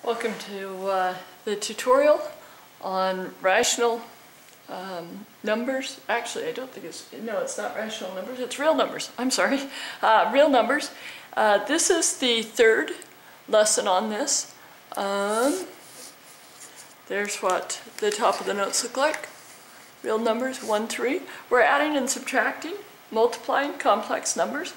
Welcome to the tutorial on rational numbers. Actually, I don't think it's not rational numbers, it's real numbers. I'm sorry, real numbers. This is the third lesson on this. There's what the top of the notes look like. Real numbers, 1, 3. We're adding and subtracting, multiplying complex numbers.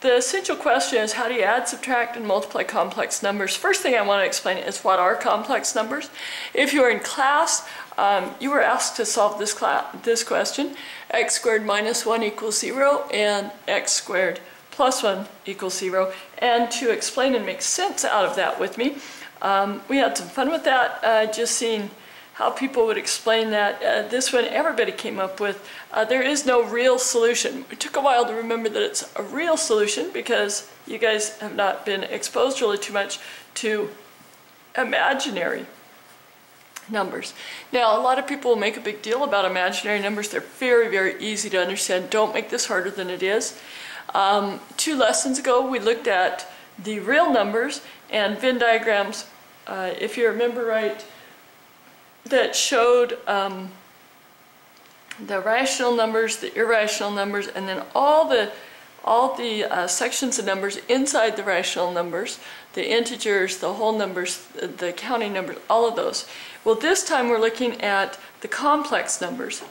The essential question is, how do you add, subtract, and multiply complex numbers? First thing I want to explain is what are complex numbers. If you were in class, you were asked to solve this question, x squared minus 1 equals 0 and x squared plus 1 equals 0. And to explain and make sense out of that with me, we had some fun with that, just seeing how people would explain that. This one everybody came up with. There is no real solution. It took a while to remember that it's a real solution because you guys have not been exposed really too much to imaginary numbers. Now, a lot of people will make a big deal about imaginary numbers. They're very, very easy to understand. Don't make this harder than it is. 2 lessons ago, we looked at the real numbers and Venn diagrams, if you remember right, that showed the rational numbers, the irrational numbers, and then all the sections of numbers inside the rational numbers, the integers, the whole numbers, the counting numbers, all of those. Well, this time we're looking at the complex numbers,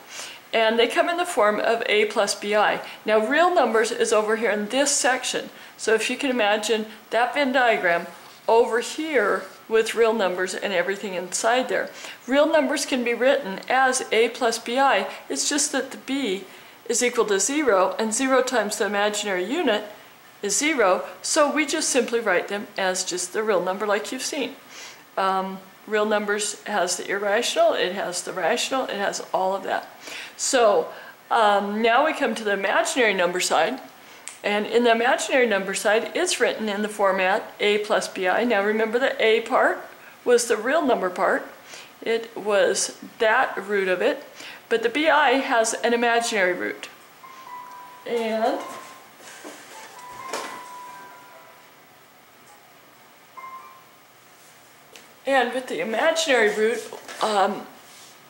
and they come in the form of a plus bi. Now, real numbers is over here in this section. So if you can imagine that Venn diagram over here with real numbers and everything inside there. Real numbers can be written as a plus bi. It's just that the b is equal to 0, and 0 times the imaginary unit is 0, so we just simply write them as just the real number like you've seen. Real numbers has the irrational, it has the rational, it has all of that. So now we come to the imaginary number side. And in the imaginary number side, it's written in the format a plus bi. Now remember, the a part was the real number part. It was that root of it. But the bi has an imaginary root. And with the imaginary root,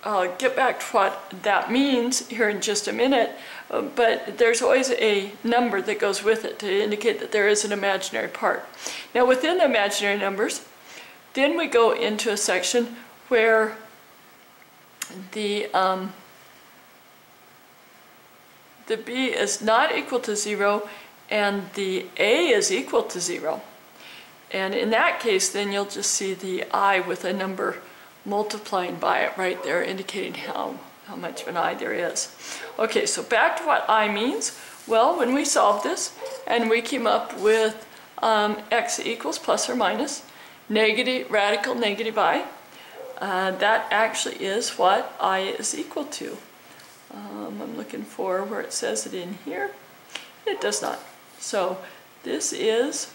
I'll get back to what that means here in just a minute, but there's always a number that goes with it to indicate that there is an imaginary part. Now, within the imaginary numbers, then we go into a section where the b is not equal to 0 and the a is equal to 0. And in that case, then you'll just see the I with a number multiplying by it right there, indicating how much of an I there is. Okay, so back to what I means. Well, when we solved this and we came up with x equals plus or minus radical negative I, that actually is what I is equal to. I'm looking for where it says it in here. It does not. So this is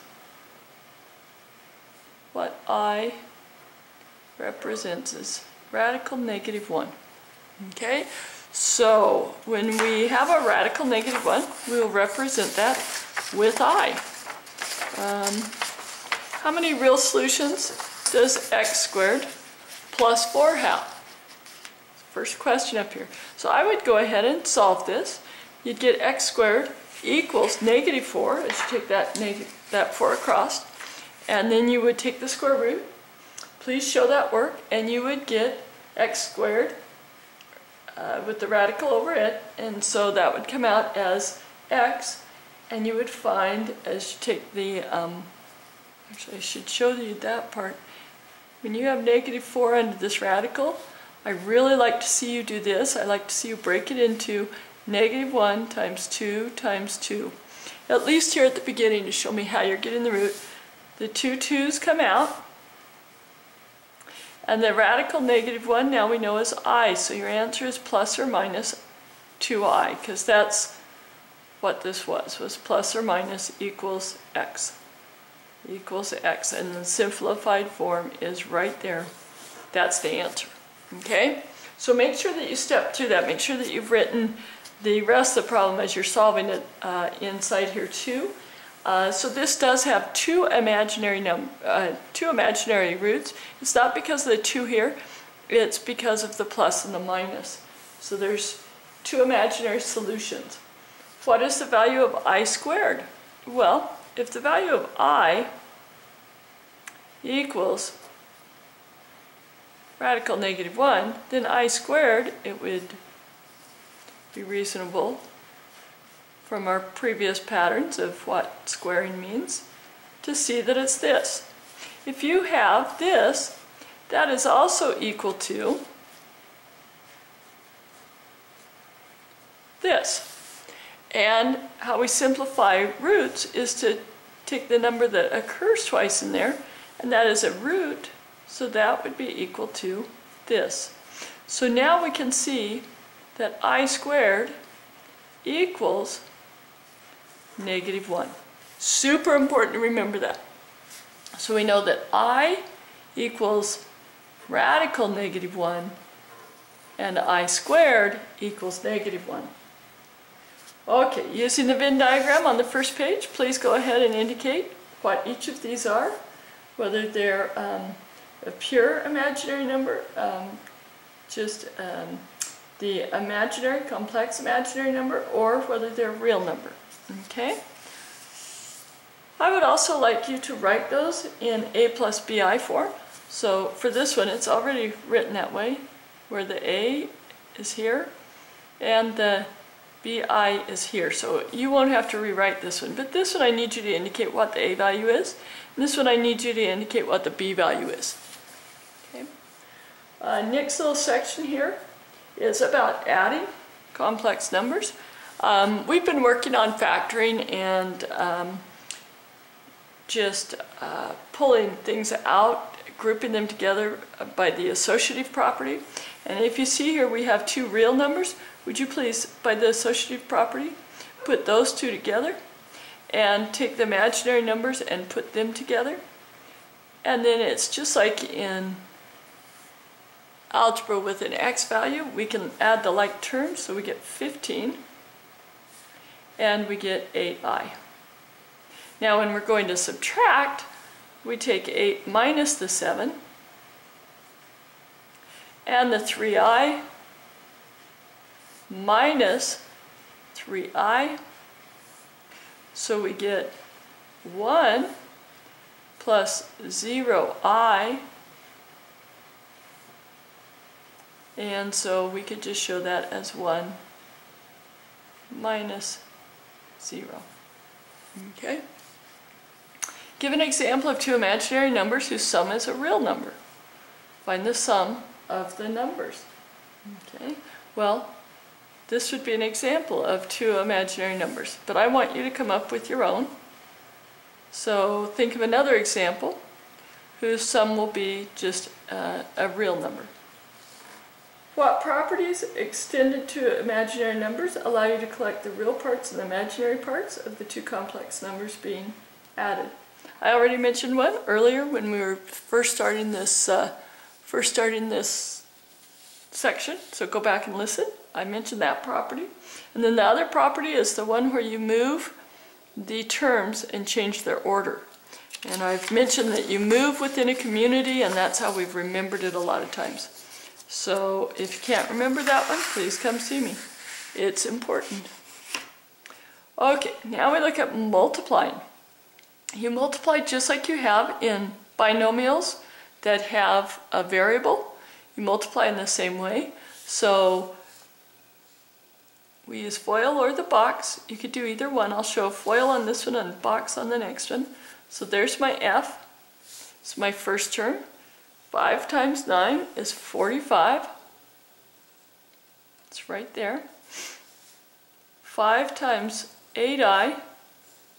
what I represents as radical negative 1. Okay, so when we have a radical negative 1, we will represent that with I. How many real solutions does x squared plus 4 have? First question up here. So I would go ahead and solve this. You'd get x squared equals negative 4 as you take that 4 across, and then you would take the square root. Please show that work, and you would get x squared with the radical over it, and so that would come out as x, and you would find, as you take the, actually I should show you that part, when you have negative 4 under this radical, I really like to see you do this. I like to see you break it into negative 1 times 2 times 2, at least here at the beginning to show me how you're getting the root. The 2 2's come out. And the radical negative 1 now we know is I, so your answer is plus or minus 2i, because that's what this was plus or minus equals x. Equals x, and the simplified form is right there. That's the answer. Okay? So make sure that you step through that. Make sure that you've written the rest of the problem as you're solving it inside here too. So this does have two imaginary roots. It's not because of the 2 here, it's because of the plus and the minus. So there's 2 imaginary solutions. What is the value of I squared? Well, if the value of I equals radical negative 1, then I squared, it would be reasonable from our previous patterns of what squaring means to see that it's this. If you have this, that is also equal to this. And how we simplify roots is to take the number that occurs twice in there, and that is a root, so that would be equal to this. So now we can see that I squared equals negative 1. Super important to remember that. So we know that I equals radical negative 1 and I squared equals negative 1. Okay, using the Venn diagram on the first page, please go ahead and indicate what each of these are, whether they're a pure imaginary number, the imaginary, complex imaginary number, or whether they're a real number. Okay? I would also like you to write those in A plus BI form. So for this one, it's already written that way, where the A is here and the BI is here. So you won't have to rewrite this one. But this one I need you to indicate what the A value is. And this one I need you to indicate what the B value is. Okay. Next little section here is about adding complex numbers. We've been working on factoring and just pulling things out, grouping them together by the associative property. And if you see here we have 2 real numbers, would you please, by the associative property, put those 2 together and take the imaginary numbers and put them together. And then it's just like in algebra with an x value, we can add the like terms, so we get 15 and we get 8i. Now when we're going to subtract, we take 8 minus the 7 and the 3i minus 3i, so we get 1 plus 0i, and so we could just show that as 1 minus 0. Okay? Give an example of 2 imaginary numbers whose sum is a real number. Find the sum of the numbers. Okay? Well, this would be an example of 2 imaginary numbers, but I want you to come up with your own. So think of another example whose sum will be just a real number. What properties extended to imaginary numbers allow you to collect the real parts and the imaginary parts of the 2 complex numbers being added? I already mentioned one earlier when we were first starting this section, so go back and listen. I mentioned that property. And then the other property is the one where you move the terms and change their order. And I've mentioned that you move within a community, and that's how we've remembered it a lot of times. So if you can't remember that one, please come see me. It's important. Okay, now we look at multiplying. You multiply just like you have in binomials that have a variable. You multiply in the same way. So we use FOIL or the box. You could do either one. I'll show FOIL on this one and box on the next one. So there's my F. It's my first term. 5 times 9 is 45. It's right there. 5 times 8i,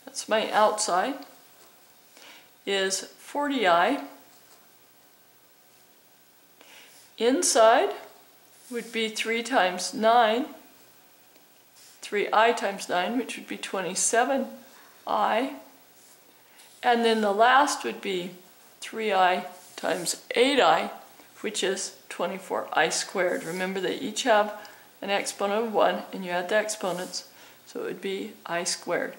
that's my outside, is 40i. Inside would be 3 times 9, 3i times 9, which would be 27i. And then the last would be 3i times 8i, which is 24i squared. Remember they each have an exponent of 1, and you add the exponents, so it would be I squared.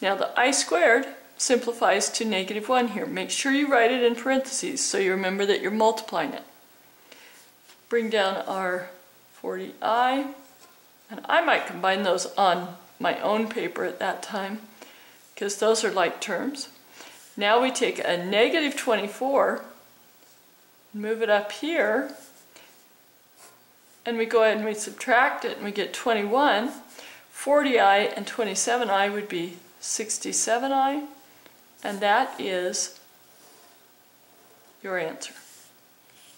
Now the I squared simplifies to -1 here. Make sure you write it in parentheses so you remember that you're multiplying it. Bring down our 40i, and I might combine those on my own paper at that time because those are like terms. Now we take a -24, move it up here, and we go ahead and we subtract it and we get 21. 40i and 27i would be 67i, and that is your answer.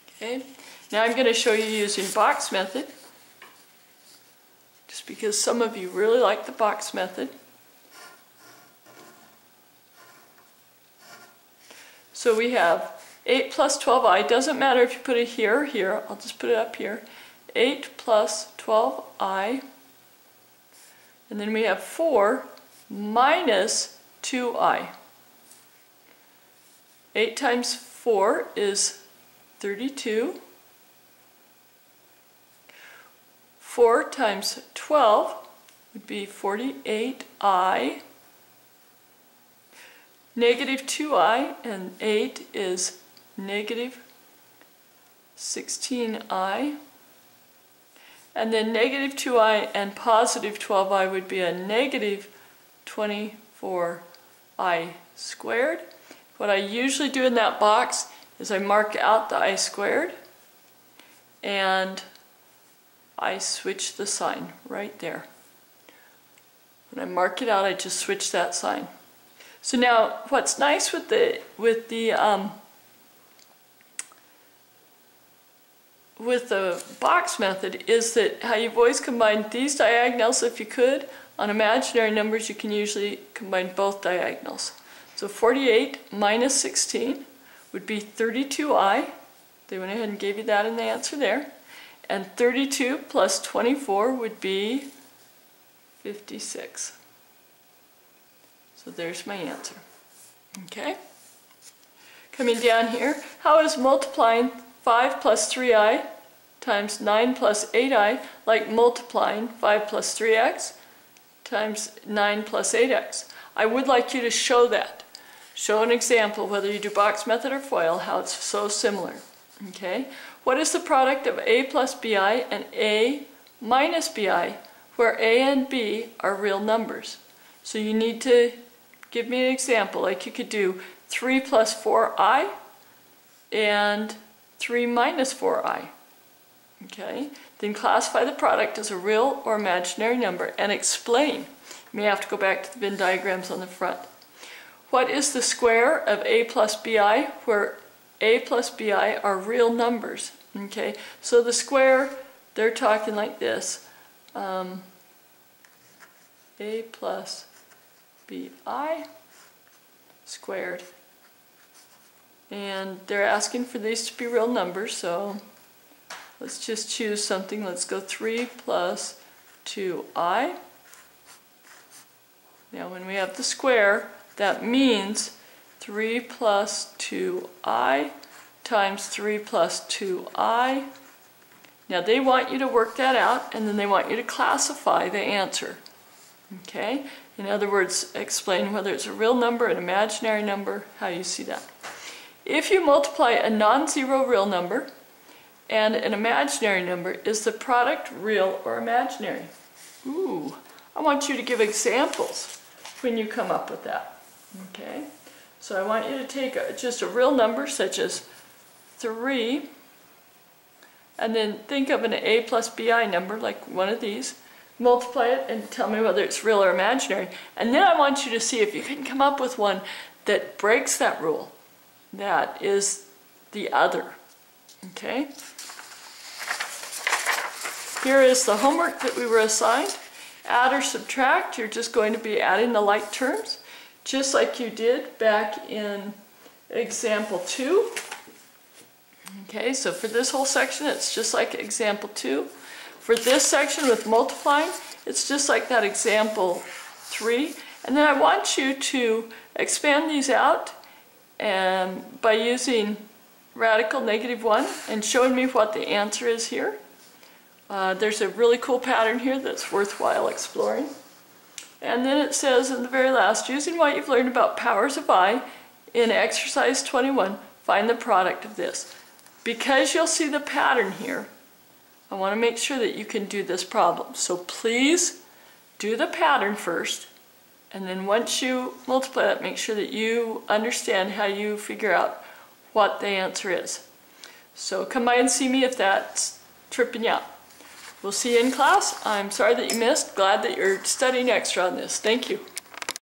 Okay, now I'm going to show you using box method, just because some of you really like the box method. So we have 8 plus 12i, doesn't matter if you put it here or here, I'll just put it up here. 8 plus 12i, and then we have 4 minus 2i. 8 times 4 is 32. 4 times 12 would be 48i. -2i and 8 is -16i. And then -2i and +12i would be a -24i squared. What I usually do in that box is I mark out the I squared and I switch the sign right there. When I mark it out, I just switch that sign. So now what's nice with the box method is that how you've always combined these diagonals. If you could, on imaginary numbers you can usually combine both diagonals. So 48 minus 16 would be 32i. They went ahead and gave you that in the answer there. And 32 plus 24 would be 56. So there's my answer. Okay? Coming down here, how is multiplying 5 plus 3i times 9 plus 8i like multiplying 5 plus 3x times 9 plus 8x? I would like you to show that. Show an example, whether you do box method or FOIL, how it's so similar. Okay? What is the product of a plus bi and a minus bi, where a and b are real numbers? So you need to give me an example, like you could do 3 plus 4i and 3 minus 4i. Okay? Then classify the product as a real or imaginary number and explain. You may have to go back to the Venn diagrams on the front. What is the square of a plus bi, where a plus bi are real numbers? Okay? So the square, they're talking like this. A plus bi squared. And they're asking for these to be real numbers, so let's just choose something. Let's go 3 plus 2i. Now when we have the square, that means 3 plus 2i times 3 plus 2i. Now they want you to work that out, and then they want you to classify the answer. Okay? In other words, explain whether it's a real number, an imaginary number, how you see that. If you multiply a non-zero real number and an imaginary number, is the product real or imaginary? Ooh, I want you to give examples when you come up with that. Okay? So I want you to take just a real number such as 3, and then think of an a plus bi number, like one of these. Multiply it and tell me whether it's real or imaginary. And then I want you to see if you can come up with one that breaks that rule. That is the other. Okay? Here is the homework that we were assigned. Add or subtract, you're just going to be adding the like terms, just like you did back in example 2. Okay, so for this whole section, it's just like example 2. For this section with multiplying, it's just like that example 3. And then I want you to expand these out by using radical -1 and showing me what the answer is here. There's a really cool pattern here that's worthwhile exploring. And then it says in the very last, using what you've learned about powers of I in exercise 21, find the product of this. Because you'll see the pattern here, I want to make sure that you can do this problem. So please do the pattern first, and then once you multiply that, make sure that you understand how you figure out what the answer is. So come by and see me if that's tripping you out. We'll see you in class. I'm sorry that you missed. Glad that you're studying extra on this. Thank you.